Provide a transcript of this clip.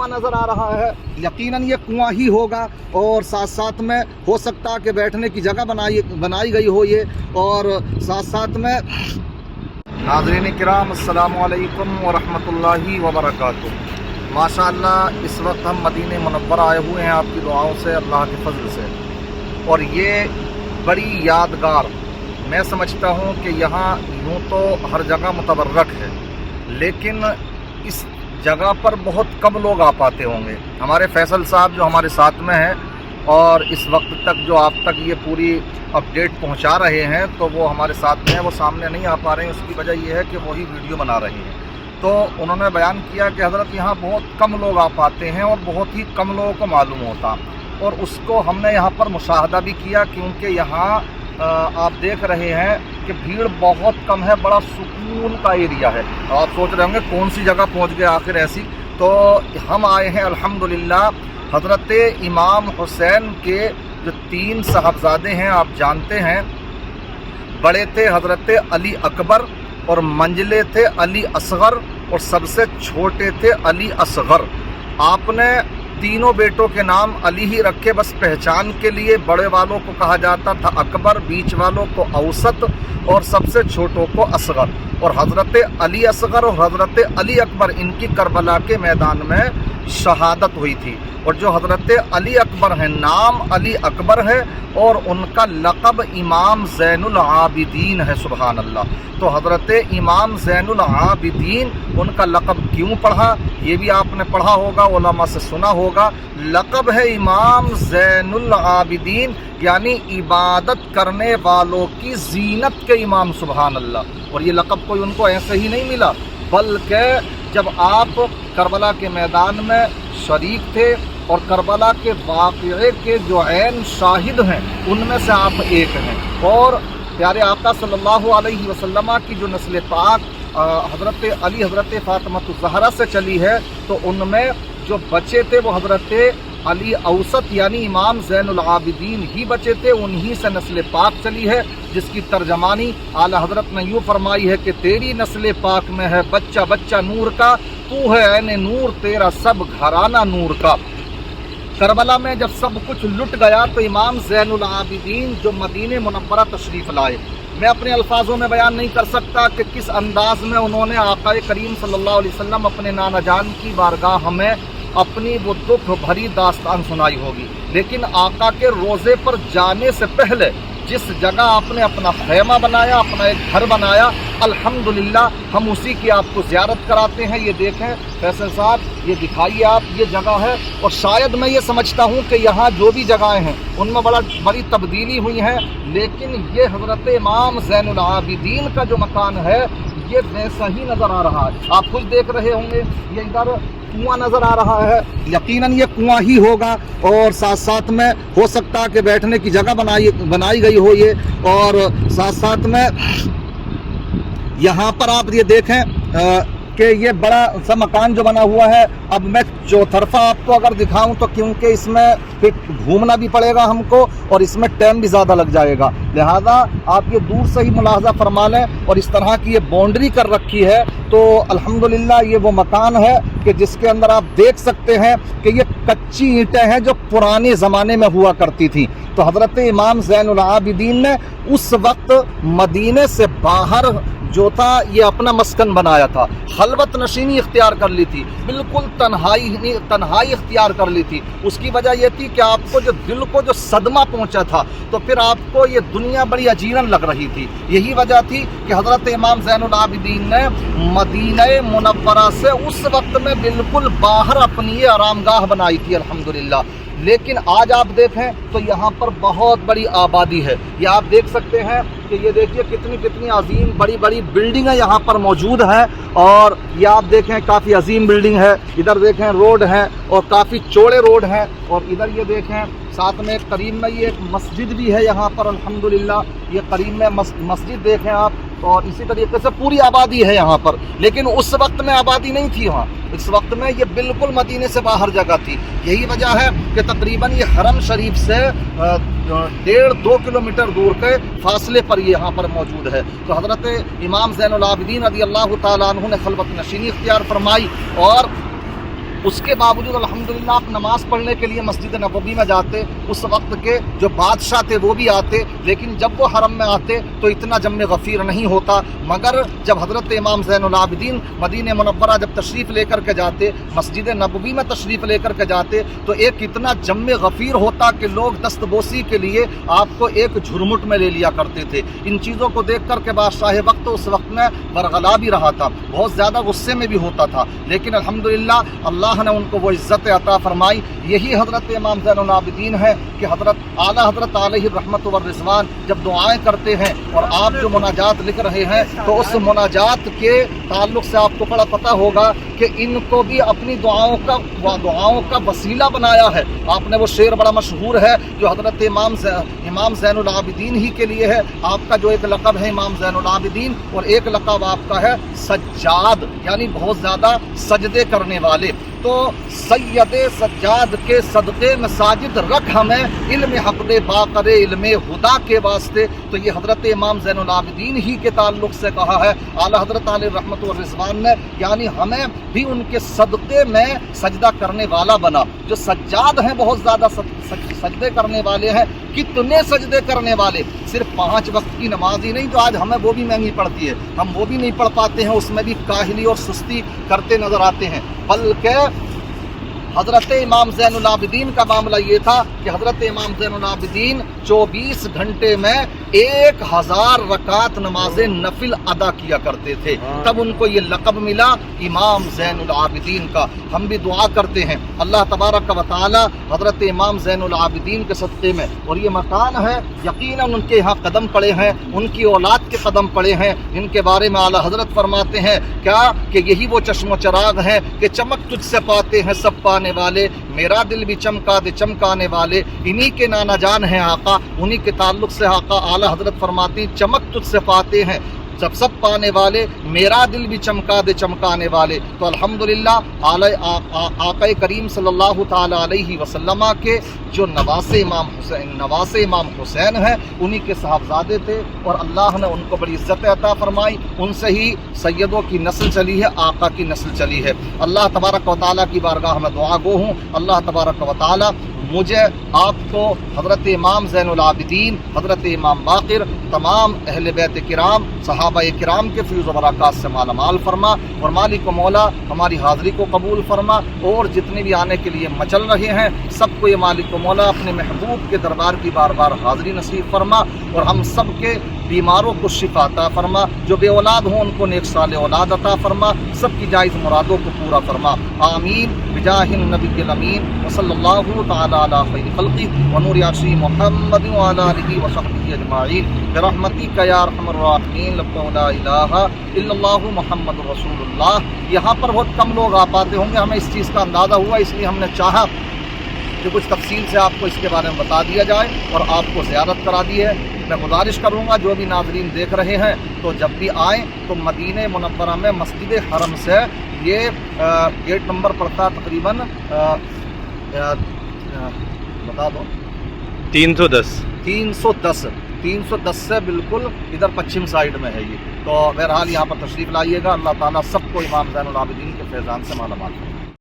कुआं नज़र आ रहा है, यकीनन ये कुआं ही होगा और साथ साथ में हो सकता है कि बैठने की जगह बनाई गई हो ये। और साथ साथ में नाज़रीन किराम अस्सलामु अलैकुम व रहमतुल्लाहि व बरकातुहू। माशाअल्लाह इस वक्त हम मदीने मुनव्वरा आए हुए हैं आपकी दुआओं से, अल्लाह के फजल से, और ये बड़ी यादगार, मैं समझता हूँ कि यहाँ यूँ तो हर जगह मुतबर्रक है, लेकिन इस जगह पर बहुत कम लोग आ पाते होंगे। हमारे फैसल साहब जो हमारे साथ में हैं और इस वक्त तक जो आप तक ये पूरी अपडेट पहुंचा रहे हैं, तो वो हमारे साथ में हैं, वो सामने नहीं आ पा रहे हैं। उसकी वजह ये है कि वही वीडियो बना रहे हैं। तो उन्होंने बयान किया कि हज़रत यहाँ बहुत कम लोग आ पाते हैं और बहुत ही कम लोगों को मालूम होता, और उसको हमने यहाँ पर मुशाहदा भी किया, क्योंकि यहाँ आप देख रहे हैं कि भीड़ बहुत कम है, बड़ा सुकून का एरिया है। आप सोच रहे होंगे कौन सी जगह पहुंच गए आखिर ऐसी। तो हम आए हैं अल्हम्दुलिल्लाह हज़रत इमाम हुसैन के जो 3 साहबजादे हैं, आप जानते हैं, बड़े थे हज़रत अली अकबर और मंझले थे अली असगर और सबसे छोटे थे अली असगर। आपने तीनों बेटों के नाम अली ही रखे बस पहचान के लिए। बड़े वालों को कहा जाता था अकबर, बीच वालों को औसत और सबसे छोटों को असगर। और हज़रत अली असगर और हज़रत अली अकबर, इनकी करबला के मैदान में शहादत हुई थी। और जो हज़रत अली अकबर हैं, नाम अली अकबर है और उनका लक़ब इमाम ज़ैनुल आबिदीन है, सुबहान अल्लाह। तो हज़रत इमाम ज़ैनुल आबिदीन, उनका लक़ब क्यों पढ़ा ये भी आपने पढ़ा होगा, उलमा से सुना होगा। लक़ब है इमाम ज़ैनुल आबिदीन, यानी इबादत करने वालों की जीनत के इमाम, सुबहान अल्लाह। और ये लक़ब कोई उनको ऐसे ही नहीं मिला, बल्कि जब आप करबला के मैदान में शरीक थे और करबला के वाक़ये के जो ऐन शाहिद हैं, उनमें से आप एक हैं। और प्यारे आका सल्लल्लाहु अलैहि वसल्लम की जो नस्ल पाक हज़रत अली, हज़रत फ़ातिमतुज़ ज़हरा से चली है, तो उनमें जो बचे थे वो हज़रत अली औसत यानी इमाम ज़ैनुल आबिदीन ही बचे थे। उन्हीं से नस्ल पाक चली है, जिसकी तर्जमानी आला हज़रत ने यूँ फरमाई है कि तेरी नस्ल पाक में है बच्चा बच्चा नूर का, तू है ऐने नूर, तेरा सब घराना नूर का। करबला में जब सब कुछ लुट गया तो इमाम ज़ैनुल आबिदीन जो मदीने मुनव्वरा तशरीफ़ लाए, मैं अपने अल्फाजों में बयान नहीं कर सकता कि किस अंदाज में उन्होंने आक़ाए करीम सल्लल्लाहु अलैहि वसल्लम अपने नाना जान की बारगाह में अपनी वो दुख भरी दास्तान सुनाई होगी। लेकिन आका के रोज़े पर जाने से पहले जिस जगह आपने अपना खैमा बनाया, अपना एक घर बनाया, अल्हम्दुलिल्लाह हम उसी की आपको ज़ियारत कराते हैं। ये देखें फैसल साहब, ये दिखाइए आप, ये जगह है। और शायद मैं ये समझता हूँ कि यहाँ जो भी जगहें हैं उनमें बड़ी तब्दीली हुई है, लेकिन ये हज़रत इमाम ज़ैनुल आबिदीन का जो मकान है ये वैसा ही नज़र आ रहा है। आप खुद देख रहे होंगे, ये इधर कुआं नज़र आ रहा है, यकीनन ये कुआं ही होगा। और साथ साथ में हो सकता है कि बैठने की जगह बनाई गई हो ये। और साथ साथ में यहाँ पर आप ये देखें कि ये बड़ा सा मकान जो बना हुआ है। अब मैं चौतरफा आपको अगर दिखाऊं तो क्योंकि इसमें फिर घूमना भी पड़ेगा हमको और इसमें टाइम भी ज़्यादा लग जाएगा, लिहाजा आप ये दूर से ही मुलाहजा फरमा लें। और इस तरह की ये बाउंड्री कर रखी है, तो अल्हम्दुलिल्लाह ये वो मकान है कि जिसके अंदर आप देख सकते हैं कि ये कच्ची ईंटें हैं जो पुराने ज़माने में हुआ करती थी। तो हज़रत इमाम ज़ैनुल आबिदीन ने उस वक्त मदीने से बाहर जो था ये अपना मस्कन बनाया था, खलवत नशीनी इख्तियार कर ली थी, बिल्कुल तन्हाई इख्तियार कर ली थी। उसकी वजह यह थी कि आपको जो दिल को जो सदमा पहुंचा था, तो फिर आपको ये दुनिया बड़ी अजीरन लग रही थी। यही वजह थी कि हज़रत इमाम ज़ैनुल आबिदीन ने मदीना मुनव्वरा से उस वक्त में बिल्कुल बाहर अपनी ये आरामगाह बनाई थी, अल्हम्दुलिल्लाह। लेकिन आज आप देखें तो यहाँ पर बहुत बड़ी आबादी है। ये आप देख सकते हैं कि ये देखिए कितनी अजीम बड़ी बड़ी बिल्डिंगें यहाँ पर मौजूद हैं। और ये आप देखें काफ़ी अजीम बिल्डिंग है। इधर देखें रोड है और काफ़ी चौड़े रोड हैं। और इधर ये देखें साथ में करीब में ये एक मस्जिद भी है यहाँ पर, अल्हम्दुलिल्लाह। ये करीब में मस्जिद देखें आप, और इसी तरीके से पूरी आबादी है यहाँ पर। लेकिन उस वक्त में आबादी नहीं थी वहाँ, इस वक्त में ये बिल्कुल मदीने से बाहर जगह थी। यही वजह है कि तकरीबन ये हरम शरीफ से 1.5-2 किलोमीटर दूर के फासले पर ये यहाँ पर मौजूद है। तो हज़रत इमाम ज़ैनुल आबिदीन रज़ियल्लाहु ताला अन्हु ने खलवत नशीनी इख्तियार फरमाई और اس کے باوجود الحمدللہ آپ نماز پڑھنے کے لیے مسجد نبوی میں جاتے، اس وقت کے جو بادشاہ تھے وہ بھی آتے، لیکن جب وہ حرم میں آتے تو اتنا جم غفیر نہیں ہوتا، مگر جب حضرت امام زین العابدین مدینہ منورہ جب تشریف لے کر کے جاتے، مسجد نبوی میں تشریف لے کر کے جاتے، تو ایک اتنا جم غفیر ہوتا کہ لوگ دست بوسی کے لیے آپ کو ایک جھرمٹ میں لے لیا کرتے تھے۔ ان چیزوں کو دیکھ کر کے بادشاہ وقت اس وقت میں برغلا بھی رہا تھا، بہت زیادہ غصے میں بھی ہوتا تھا، لیکن الحمدللہ اللہ نے ان کو وہ عزت عطا فرمائی۔ یہی حضرت امام زین العابدین ہے کہ حضرت اعلیٰ حضرت علیہ الرحمت والرضوان جب دعائیں کرتے ہیں اور آپ جو مناجات لکھ رہے ہیں تو اس مناجات کے تعلق سے آپ کو بڑا پتہ ہوگا کہ ان کو بھی اپنی دعاؤں کا وسیلہ بنایا ہے۔ آپ نے وہ شعر بڑا مشہور ہے جو حضرت امام زین العابدین ہی کے لیے ہے، آپ کا جو ایک لقب ہے امام زین العابدین اور ایک لقب آپ کا ہے سجاد، یعنی بہت زیادہ سجدے کرنے والے۔ تو سید سجاد کے صدقے مساجد رکھ ہمیں علم حق دے باقر علم خدا کے واسطے، تو یہ حضرت امام زین العابدین ہی کے تعلق سے کہا ہے اعلیٰ حضرت علیہ رحمت والرضوان نے، یعنی ہمیں بھی ان کے صدقے میں سجدہ کرنے والا بنا۔ جو سجاد ہیں بہت زیادہ سجدے کرنے والے ہیں، کتنے سجدے کرنے والے، صرف 5 وقت کی نماز ہی نہیں جو آج ہمیں وہ بھی مہنگی پڑتی ہے، ہم وہ بھی نہیں پڑھ پاتے ہیں، اس میں بھی کاہلی اور سستی کرتے نظر آتے ہیں، بلکہ حضرت امام زین العابدین کا معاملہ یہ تھا کہ حضرت امام زین العابدین 24 گھنٹے میں 1000 رکعت نماز نفل ادا کیا کرتے تھے، تب ان کو یہ لقب ملا امام زین العابدین کا۔ ہم بھی دعا کرتے ہیں اللہ تبارک و تعالی حضرت امام زین العابدین کے صدقے میں، اور یہ مکان ہے یقیناً ان کے یہاں قدم پڑے ہیں، ان کی اولاد کے قدم پڑے ہیں، ان کے بارے میں اعلیٰ حضرت فرماتے ہیں کیا کہ یہی وہ چشم و چراغ ہیں کہ چمک تجھ سے پاتے ہیں سب پانے والے، میرا دل بھی چمکا دے چمکانے والے، انہی کے نانا جان ہیں آقا، انہی کے تعلق سے آقا اعلیٰ حضرت فرماتے ہیں چمک تجھ سے پاتے ہیں سب پانے والے، میرا دل بھی چمکا دے چمکانے والے۔ تو الحمدللہ آقا کریم صلی اللہ تعالی علیہ وسلم کے جو نواز امام حسین ہیں انہی کے صاحبزادے تھے، اور اللہ نے ان کو بڑی عزت عطا فرمائی، ان سے ہی سیدوں کی نسل چلی ہے، آقا کی نسل چلی ہے۔ اللہ تبارک و تعالیٰ کی بارگاہ میں دعا گو ہوں اللہ تبارک و تعالیٰ مجھے آپ کو حضرت امام زین العابدین، حضرت امام باقر، تمام اہل بیت کرام، صحابہ کرام کے فیض و برکات سے مالا مال فرما، اور مالک و مولا ہماری حاضری کو قبول فرما، اور جتنے بھی آنے کے لیے مچل رہے ہیں سب کو یہ مالک و مولا اپنے محبوب کے دربار کی بار بار حاضری نصیب فرما، اور ہم سب کے بیماروں کو شفا عطا فرما، جو بے اولاد ہوں ان کو نیک صالح اولاد عطا فرما، سب کی جائز مرادوں کو پورا فرما، آمین بجاہ النبی الامین وصلی اللہ تعالی علی خیر خلقہ ونور عرشہ محمد وعلی آلہ وصحبہ اجمعین برحمتک یا ارحم الراحمین لا الہ الا اللہ محمد رسول اللہ۔ یہاں پر بہت کم لوگ آ پاتے ہوں گے، ہمیں اس چیز کا اندازہ ہوا، اس لیے ہم نے چاہا کہ کچھ تفصیل سے آپ کو اس کے بارے میں بتا دیا جائے اور آپ کو زیارت کرا دی ہے۔ میں گزارش کروں گا جو بھی ناظرین دیکھ رہے ہیں تو جب بھی آئیں تو مدینہ منورہ میں مسجد حرم سے یہ گیٹ نمبر پڑتا تقریباً بتا دو 310 سے بالکل ادھر پچھم سائیڈ میں ہے یہ، تو بہرحال یہاں پر تشریف لائیے گا۔ اللہ تعالیٰ سب کو امام زین العابدین کے فیضان سے مالا مال کرے۔